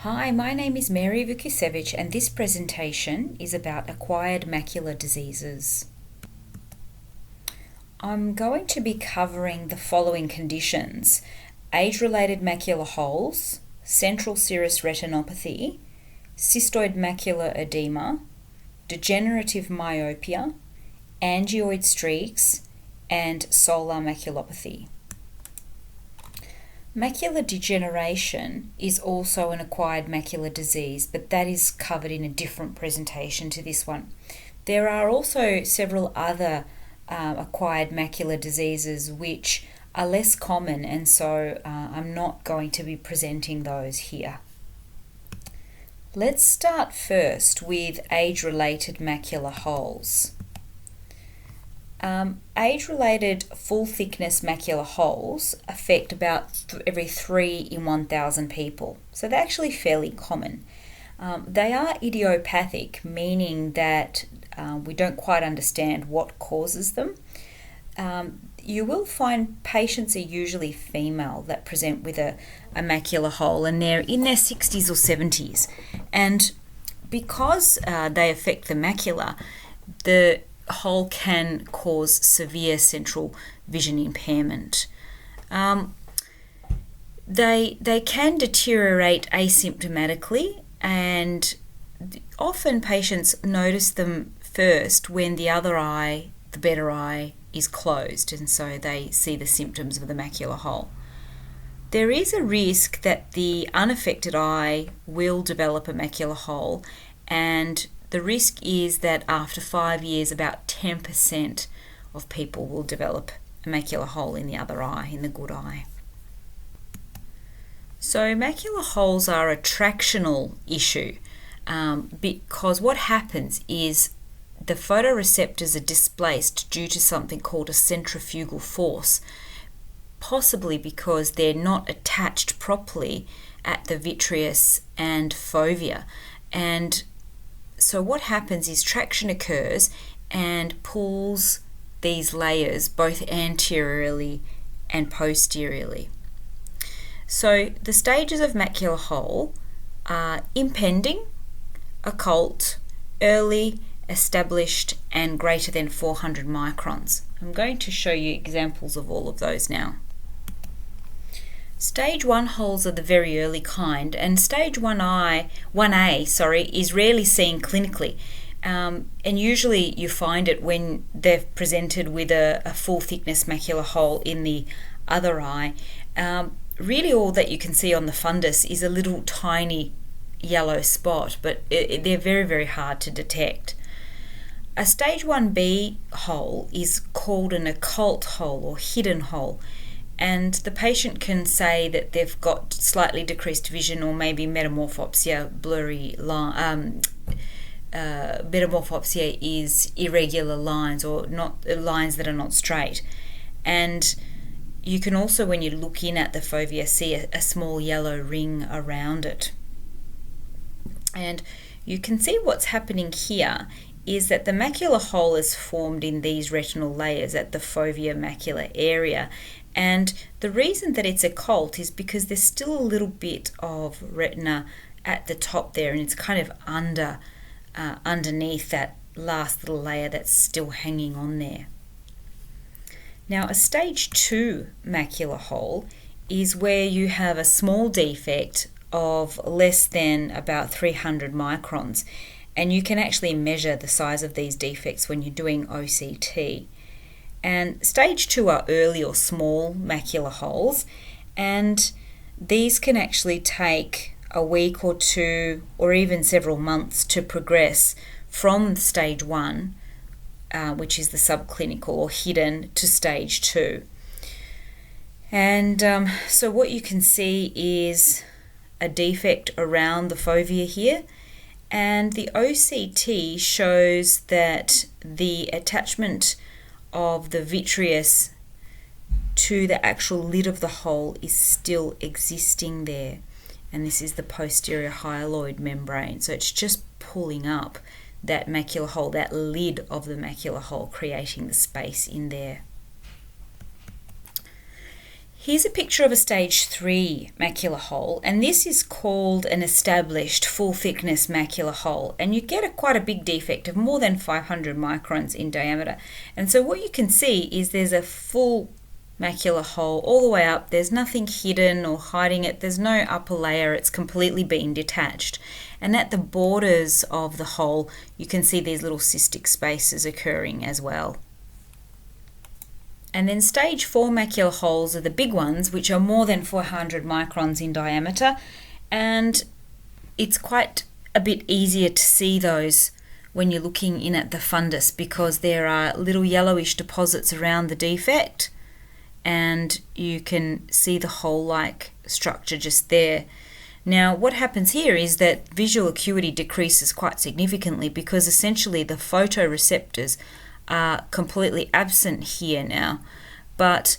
Hi, my name is Mary Vukusevich and this presentation is about acquired macular diseases. I'm going to be covering the following conditions: age-related macular holes, central serous retinopathy, cystoid macular edema, degenerative myopia, angioid streaks, and solar maculopathy. Macular degeneration is also an acquired macular disease, but that is covered in a different presentation to this one. There are also several other acquired macular diseases which are less common, and so I'm not going to be presenting those here. Let's start first with age-related macular holes. Age-related full-thickness macular holes affect about every 3 in 1,000 people, so they're actually fairly common. They are idiopathic, meaning that we don't quite understand what causes them. You will find patients are usually female that present with a macular hole, and they're in their 60s or 70s. And because they affect the macula, the hole can cause severe central vision impairment. They can deteriorate asymptomatically, and often patients notice them first when the other eye, the better eye, is closed, and so they see the symptoms of the macular hole. There is a risk that the unaffected eye will develop a macular hole, and the risk is that after 5 years, about 10% of people will develop a macular hole in the other eye, in the good eye. So macular holes are a tractional issue because what happens is the photoreceptors are displaced due to something called a centrifugal force, possibly because they're not attached properly at the vitreous and fovea. And so what happens is traction occurs and pulls these layers both anteriorly and posteriorly. So the stages of macular hole are impending, occult, early, established, and greater than 400 microns. I'm going to show you examples of all of those now. Stage 1 holes are the very early kind, and stage 1A is rarely seen clinically, and usually you find it when they've presented with a full thickness macular hole in the other eye. Really all that you can see on the fundus is a little tiny yellow spot, but they're very, very hard to detect. A stage 1B hole is called an occult hole or hidden hole, and the patient can say that they've got slightly decreased vision or maybe metamorphopsia, blurry line. Metamorphopsia is irregular lines or not lines that are not straight. And you can also, when you look in at the fovea, see a small yellow ring around it. And you can see what's happening here is that the macular hole is formed in these retinal layers at the fovea macular area. And the reason that it's occult is because there's still a little bit of retina at the top there, and it's kind of underneath that last little layer that's still hanging on there. Now, a stage 2 macular hole is where you have a small defect of less than about 300 microns, and you can actually measure the size of these defects when you're doing OCT. And stage 2 are early or small macular holes, and these can actually take a week or two or even several months to progress from stage 1, which is the subclinical or hidden, to stage 2. And so what you can see is a defect around the fovea here, and the OCT shows that the attachment of the vitreous to the actual lid of the hole is still existing there, and this is the posterior hyaloid membrane, so it's just pulling up that macular hole, that lid of the macular hole, creating the space in there. Here's a picture of a stage 3 macular hole, and this is called an established full thickness macular hole, and you get quite a big defect of more than 500 microns in diameter. And so what you can see is there's a full macular hole all the way up. There's nothing hidden or hiding it. There's no upper layer. It's completely been detached. And at the borders of the hole, you can see these little cystic spaces occurring as well. And then stage 4 macular holes are the big ones, which are more than 400 microns in diameter, and it's quite a bit easier to see those when you're looking in at the fundus, because there are little yellowish deposits around the defect, and you can see the hole-like structure just there. Now, what happens here is that visual acuity decreases quite significantly, because essentially the photoreceptors are completely absent here now. But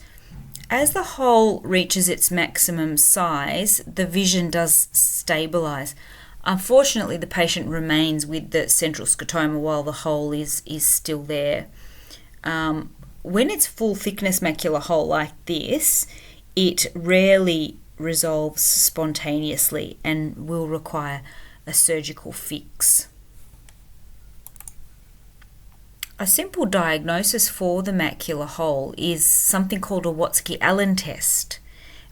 as the hole reaches its maximum size, the vision does stabilize. Unfortunately, the patient remains with the central scotoma while the hole is still there. When it's full thickness macular hole like this, it rarely resolves spontaneously and will require a surgical fix. A simple diagnosis for the macular hole is something called a Watzke-Allen test.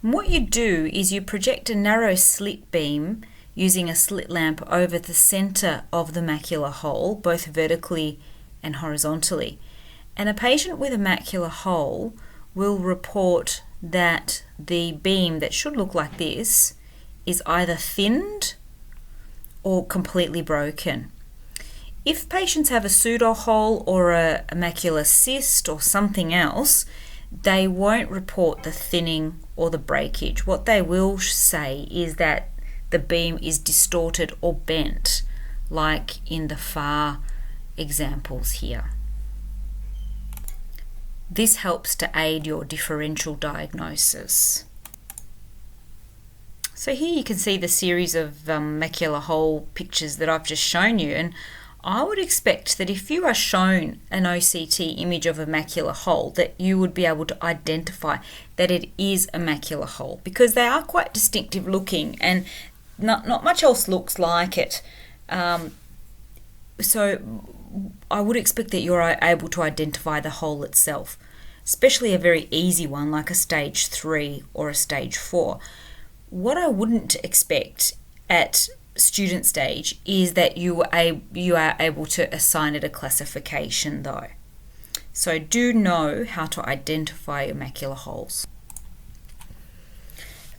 And what you do is you project a narrow slit beam using a slit lamp over the center of the macular hole, both vertically and horizontally. And a patient with a macular hole will report that the beam that should look like this is either thinned or completely broken. If patients have a pseudo-hole or a macular cyst or something else, they won't report the thinning or the breakage. What they will say is that the beam is distorted or bent, like in the far examples here. This helps to aid your differential diagnosis. So here you can see the series of macular hole pictures that I've just shown you, and I would expect that if you are shown an OCT image of a macular hole, that you would be able to identify that it is a macular hole, because they are quite distinctive looking and not much else looks like it. So I would expect that you're able to identify the hole itself, especially a very easy one like a stage 3 or a stage 4. What I wouldn't expect at student stage is that you are able to assign it a classification though. So do know how to identify your macular holes.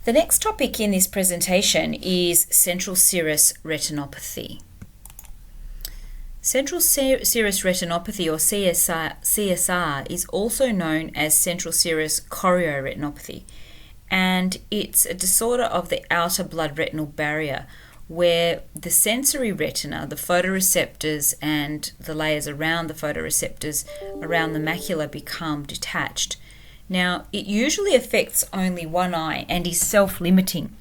The next topic in this presentation is central serous retinopathy. Central serous retinopathy, or CSR, is also known as central serous chorioretinopathy, and it's a disorder of the outer blood retinal barrier where the sensory retina, the photoreceptors and the layers around the photoreceptors around the macula become detached. Now, it usually affects only one eye and is self-limiting.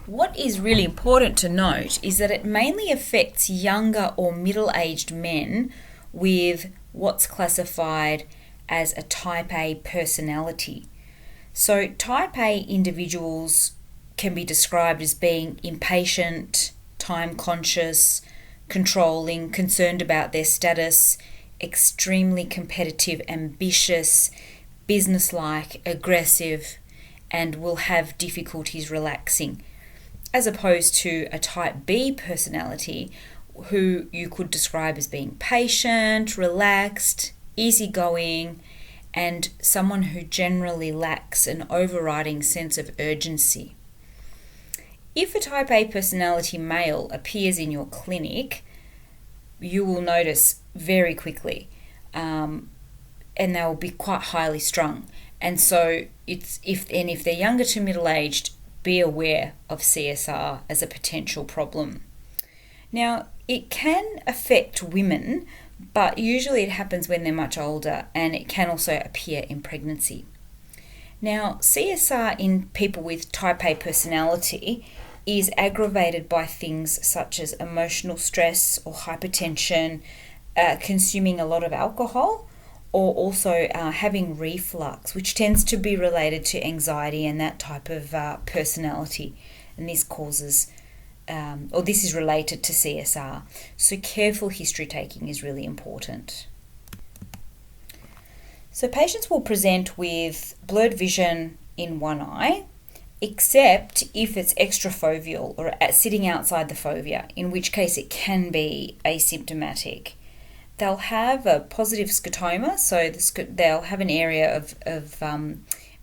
What is really important to note is that it mainly affects younger or middle-aged men with what's classified as a type A personality. So type A individuals can be described as being impatient, time-conscious, controlling, concerned about their status, extremely competitive, ambitious, businesslike, aggressive, and will have difficulties relaxing, as opposed to a type B personality who you could describe as being patient, relaxed, easygoing, and someone who generally lacks an overriding sense of urgency. If a type A personality male appears in your clinic, you will notice very quickly, and they will be quite highly strung. And so if they're younger to middle-aged, be aware of CSR as a potential problem. Now, it can affect women, but usually it happens when they're much older, and it can also appear in pregnancy. Now, CSR in people with type A personality is aggravated by things such as emotional stress or hypertension, consuming a lot of alcohol, or also having reflux, which tends to be related to anxiety and that type of personality. And this causes, or this is related to CSR. So careful history taking is really important. So patients will present with blurred vision in one eye, except if it's extrafoveal or sitting outside the fovea, in which case it can be asymptomatic. They'll have a positive scotoma, so they'll have an area of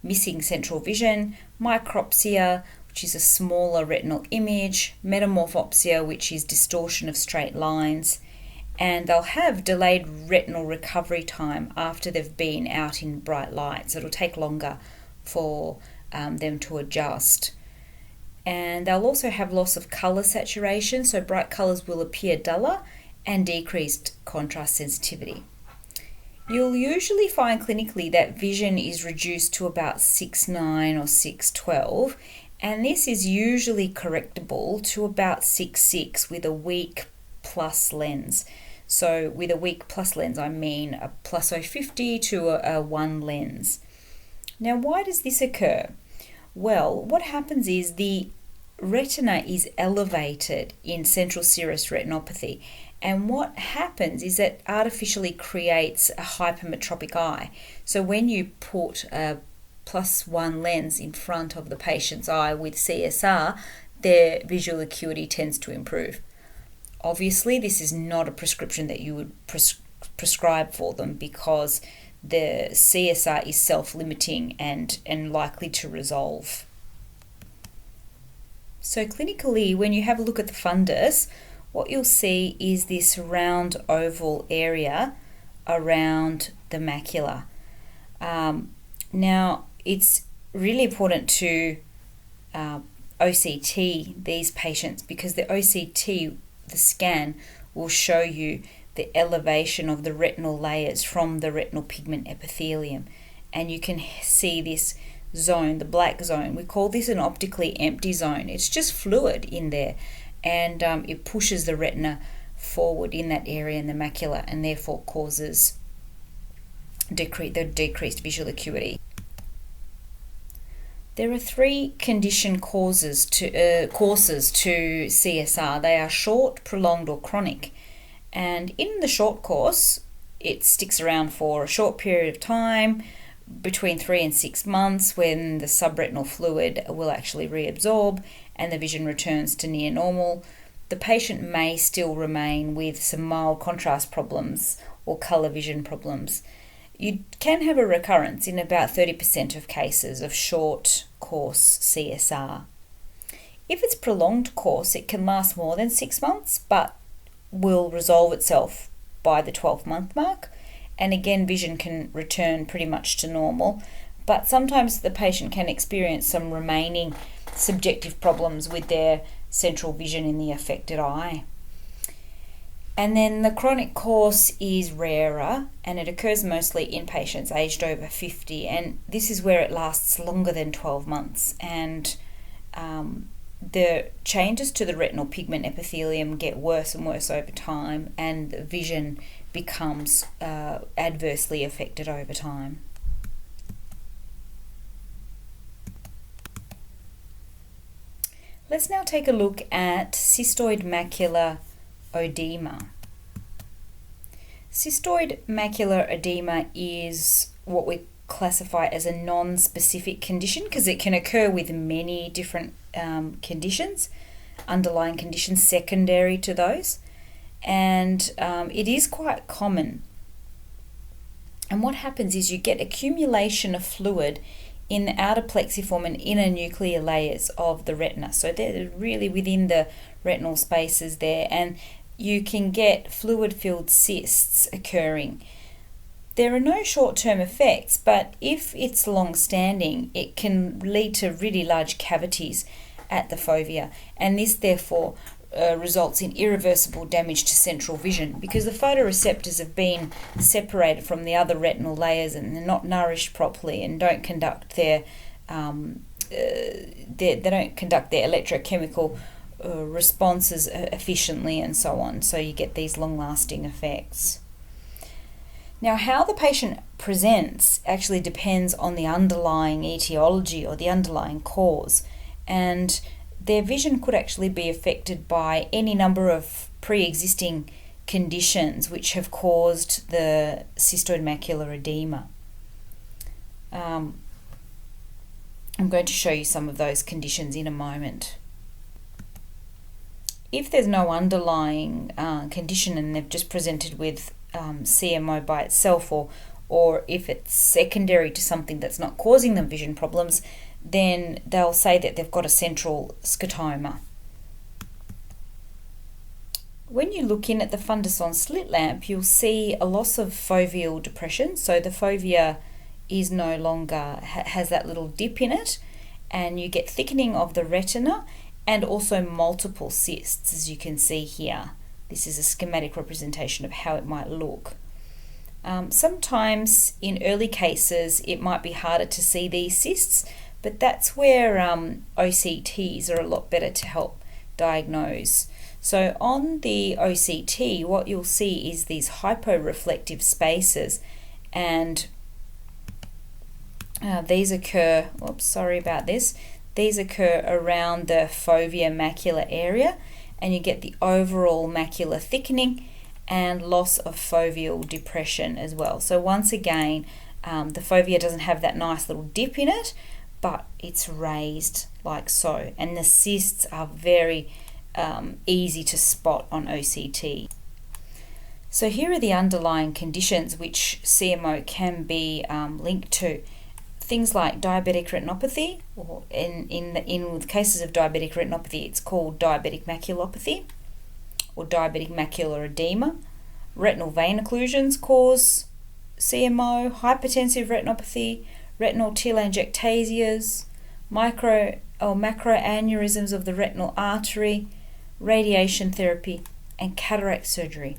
missing central vision, micropsia, which is a smaller retinal image, metamorphopsia, which is distortion of straight lines, and they'll have delayed retinal recovery time after they've been out in bright light, so it'll take longer for them to adjust. And they'll also have loss of colour saturation, so bright colours will appear duller, and decreased contrast sensitivity. You'll usually find clinically that vision is reduced to about 6/9 or 6/12, and this is usually correctable to about 6/6 with a weak plus lens. So with a weak plus lens, I mean a plus 050 to a 1 lens. Now, why does this occur? Well, what happens is the retina is elevated in central serous retinopathy, and what happens is it artificially creates a hypermetropic eye. So when you put a +1 lens in front of the patient's eye with CSR, their visual acuity tends to improve. Obviously, this is not a prescription that you would prescribe for them, because the CSR is self-limiting and likely to resolve. So clinically, when you have a look at the fundus, what you'll see is this round oval area around the macula. Now, it's really important to OCT these patients, because the OCT, the scan, will show you the elevation of the retinal layers from the retinal pigment epithelium. And you can see this zone, the black zone. We call this an optically empty zone. It's just fluid in there, and it pushes the retina forward in that area in the macula, and therefore causes the decreased visual acuity. There are 3 condition courses to CSR. They are short, prolonged, or chronic. And in the short course, it sticks around for a short period of time, between 3 and 6 months, when the subretinal fluid will actually reabsorb and the vision returns to near normal. The patient may still remain with some mild contrast problems or colour vision problems. You can have a recurrence in about 30% of cases of short course CSR. If it's prolonged course, it can last more than 6 months, but will resolve itself by the 12-month mark. And again, vision can return pretty much to normal, but sometimes the patient can experience some remaining subjective problems with their central vision in the affected eye. And then the chronic course is rarer, and it occurs mostly in patients aged over 50, and this is where it lasts longer than 12 months. And the changes to the retinal pigment epithelium get worse and worse over time, and the vision becomes adversely affected over time. Let's now take a look at cystoid macular oedema. Cystoid macular oedema is what we classify as a non-specific condition, because it can occur with many different conditions, underlying conditions secondary to those, and it is quite common. And what happens is you get accumulation of fluid in the outer plexiform and inner nuclear layers of the retina. So they're really within the retinal spaces there, and you can get fluid-filled cysts occurring. There are no short-term effects, but if it's long-standing, it can lead to really large cavities at the fovea, and this therefore results in irreversible damage to central vision, because the photoreceptors have been separated from the other retinal layers and they're not nourished properly and don't conduct their electrochemical responses efficiently, and so on. So you get these long-lasting effects. Now, how the patient presents actually depends on the underlying etiology or the underlying cause, and their vision could actually be affected by any number of pre-existing conditions which have caused the cystoid macular edema. I'm going to show you some of those conditions in a moment. If there's no underlying condition and they've just presented with CMO by itself, or if it's secondary to something that's not causing them vision problems, then they'll say that they've got a central scotoma. When you look in at the fundus on slit-lamp, you'll see a loss of foveal depression. So the fovea is no longer, has that little dip in it, and you get thickening of the retina and also multiple cysts, as you can see here. This is a schematic representation of how it might look. Sometimes in early cases it might be harder to see these cysts, but that's where OCTs are a lot better to help diagnose. So on the OCT, what you'll see is these hyporeflective spaces, and these occur, these occur around the fovea macular area, and you get the overall macular thickening and loss of foveal depression as well. So once again, the fovea doesn't have that nice little dip in it, but it's raised like so, and the cysts are very easy to spot on OCT. So here are the underlying conditions which CMO can be linked to. Things like diabetic retinopathy, or in cases of diabetic retinopathy, it's called diabetic maculopathy or diabetic macular edema. Retinal vein occlusions cause CMO, hypertensive retinopathy, retinal telangiectasias, micro or macroaneurysms of the retinal artery, radiation therapy, and cataract surgery.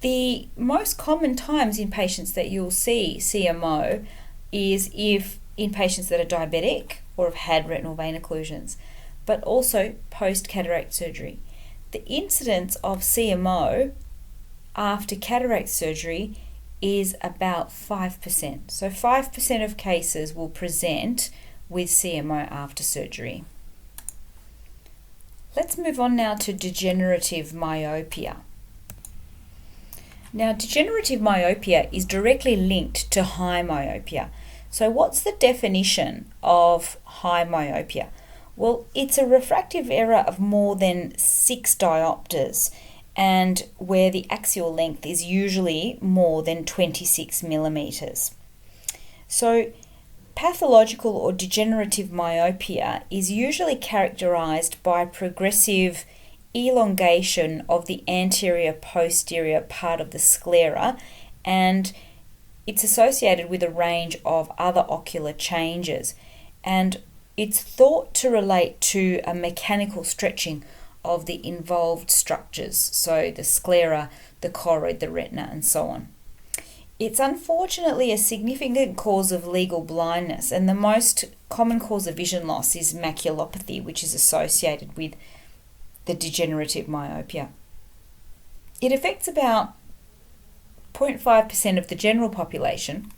The most common times in patients that you'll see CMO is if in patients that are diabetic or have had retinal vein occlusions, but also post-cataract surgery. The incidence of CMO after cataract surgery is about 5%. So 5% of cases will present with CMO after surgery. Let's move on now to degenerative myopia. Now, degenerative myopia is directly linked to high myopia. So what's the definition of high myopia? Well, it's a refractive error of more than 6 diopters, and where the axial length is usually more than 26 millimeters. So pathological or degenerative myopia is usually characterized by progressive elongation of the anterior posterior part of the sclera, and it's associated with a range of other ocular changes, and it's thought to relate to a mechanical stretching of the involved structures, so the sclera, the choroid, the retina, and so on. It's unfortunately a significant cause of legal blindness, and the most common cause of vision loss is maculopathy, which is associated with the degenerative myopia. It affects about 0.5% of the general population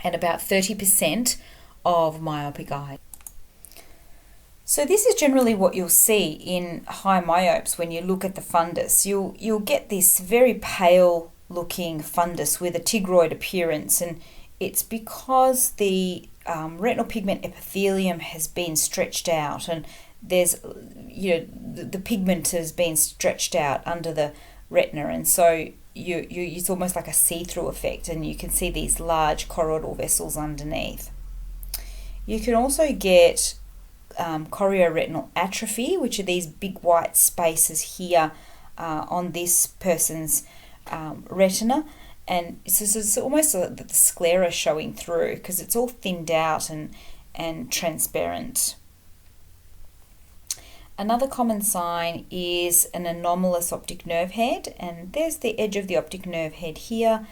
and about 30% of myopic eyes. So this is generally what you'll see in high myopes when you look at the fundus. You'll get this very pale looking fundus with a tigroid appearance, and it's because the retinal pigment epithelium has been stretched out, and there's the pigment has been stretched out under the retina, and so it's almost like a see-through effect, and you can see these large choroidal vessels underneath. You can also get chorioretinal atrophy, which are these big white spaces here on this person's retina, and it's almost like the sclera showing through because it's all thinned out and transparent. Another common sign is an anomalous optic nerve head, and there's the edge of the optic nerve head here,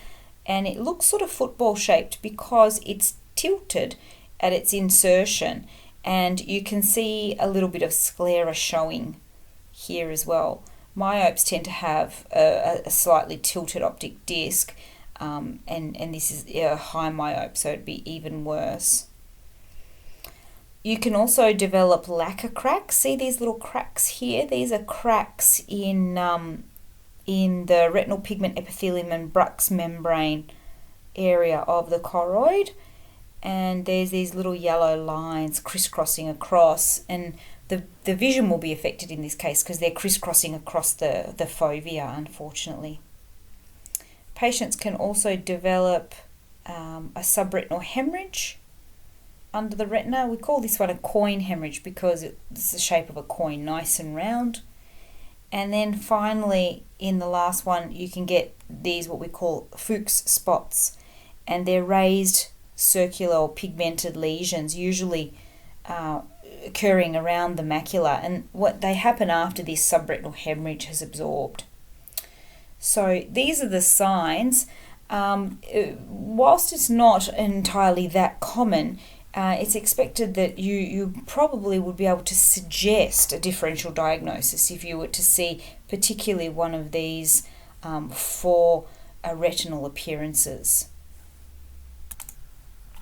and it looks sort of football shaped because it's tilted at its insertion, and you can see a little bit of sclera showing here as well. Myopes tend to have a slightly tilted optic disc, and this is a high myope, so it'd be even worse. You can also develop lacquer cracks. See these little cracks here? These are cracks in the retinal pigment epithelium and Bruch's membrane area of the choroid, and there's these little yellow lines crisscrossing across, and the vision will be affected in this case because they're crisscrossing across the fovea, unfortunately. Patients can also develop a subretinal hemorrhage under the retina. We call this one a coin hemorrhage because it's the shape of a coin, nice and round. And then finally, in the last one, you can get these what we call Fuchs spots, and they're raised circular or pigmented lesions, usually occurring around the macula, and what they happen after this subretinal hemorrhage has absorbed. So these are the signs. Whilst it's not entirely that common, it's expected that you probably would be able to suggest a differential diagnosis if you were to see particularly one of these four retinal appearances.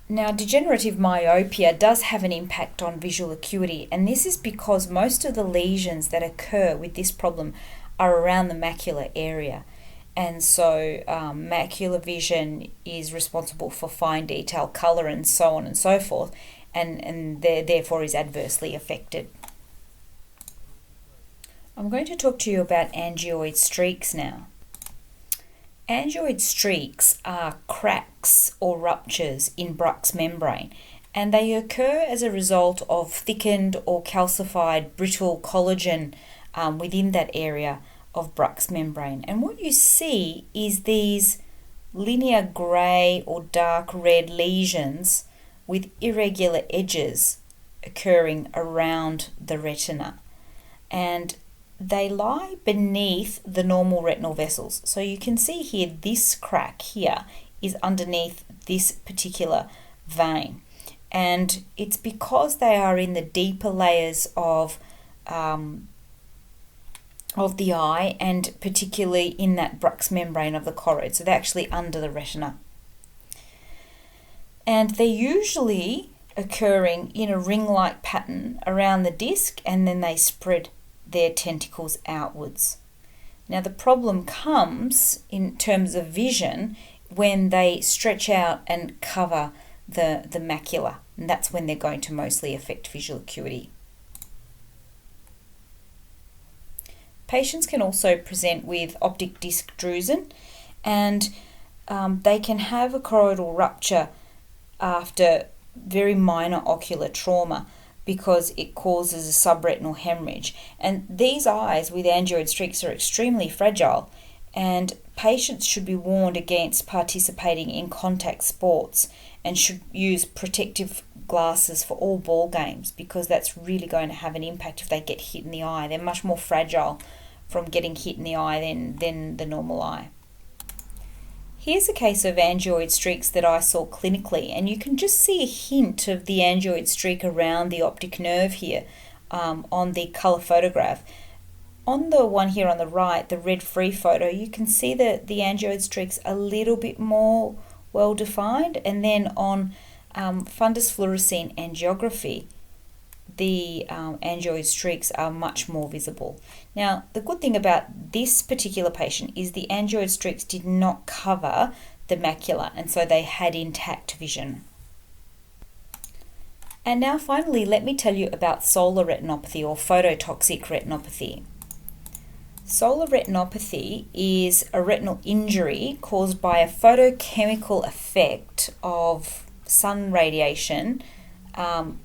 Now, degenerative myopia does have an impact on visual acuity, and this is because most of the lesions that occur with this problem are around the macular area. And so macular vision is responsible for fine detail, colour, and so on and so forth, and therefore is adversely affected. I'm going to talk to you about angioid streaks now. Angioid streaks are cracks or ruptures in Bruch's membrane, and they occur as a result of thickened or calcified brittle collagen within that area of Bruch's membrane. And what you see is these linear grey or dark red lesions with irregular edges occurring around the retina, and they lie beneath the normal retinal vessels. So you can see here, this crack here is underneath this particular vein, and it's because they are in the deeper layers of the eye, and particularly in that Bruch's membrane of the choroid. So they're actually under the retina. And they're usually occurring in a ring-like pattern around the disc, and then they spread their tentacles outwards. Now the problem comes in terms of vision when they stretch out and cover the macula, and that's when they're going to mostly affect visual acuity. Patients can also present with optic disc drusen, and they can have a choroidal rupture after very minor ocular trauma because it causes a subretinal hemorrhage. And these eyes with angioid streaks are extremely fragile, and patients should be warned against participating in contact sports and should use protective glasses for all ball games, because that's really going to have an impact if they get hit in the eye. They're much more fragile from getting hit in the eye than the normal eye. Here's a case of angioid streaks that I saw clinically, and you can just see a hint of the angioid streak around the optic nerve here on the colour photograph. On the one here on the right, the red-free photo, you can see that the angioid streaks a little bit more well defined, and then on fundus fluorescein angiography, the angioid streaks are much more visible. Now, the good thing about this particular patient is the angioid streaks did not cover the macula, and so they had intact vision. And now finally, let me tell you about solar retinopathy or phototoxic retinopathy. Solar retinopathy is a retinal injury caused by a photochemical effect of sun radiation,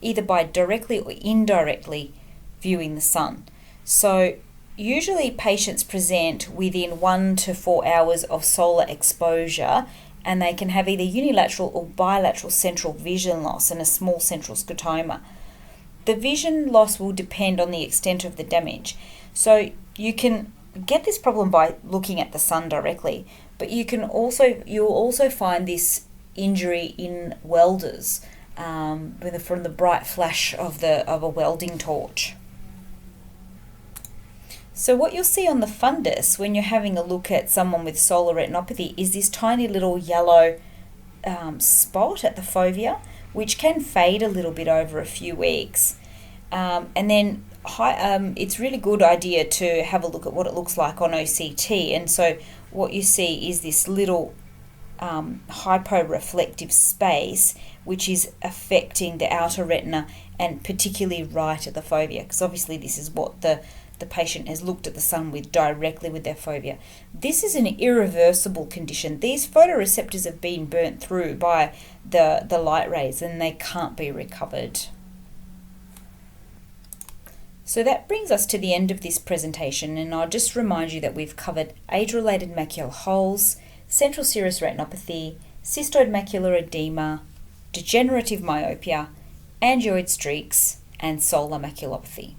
either by directly or indirectly viewing the sun. So usually patients present within 1 to 4 hours of solar exposure, and they can have either unilateral or bilateral central vision loss and a small central scotoma. The vision loss will depend on the extent of the damage. So you can get this problem by looking at the sun directly, but you'll also find this injury in welders from the bright flash of a welding torch. So what you'll see on the fundus when you're having a look at someone with solar retinopathy is this tiny little yellow spot at the fovea, which can fade a little bit over a few weeks. And then it's really good idea to have a look at what it looks like on OCT. And so what you see is this little hyporeflective space, which is affecting the outer retina and particularly right at the fovea, because obviously this is what the patient has looked at the sun with directly with their fovea. This is an irreversible condition. These photoreceptors have been burnt through by the light rays and they can't be recovered. So that brings us to the end of this presentation, and I'll just remind you that we've covered age-related macular holes, central serous retinopathy, cystoid macular edema, degenerative myopia, angioid streaks, and solar maculopathy.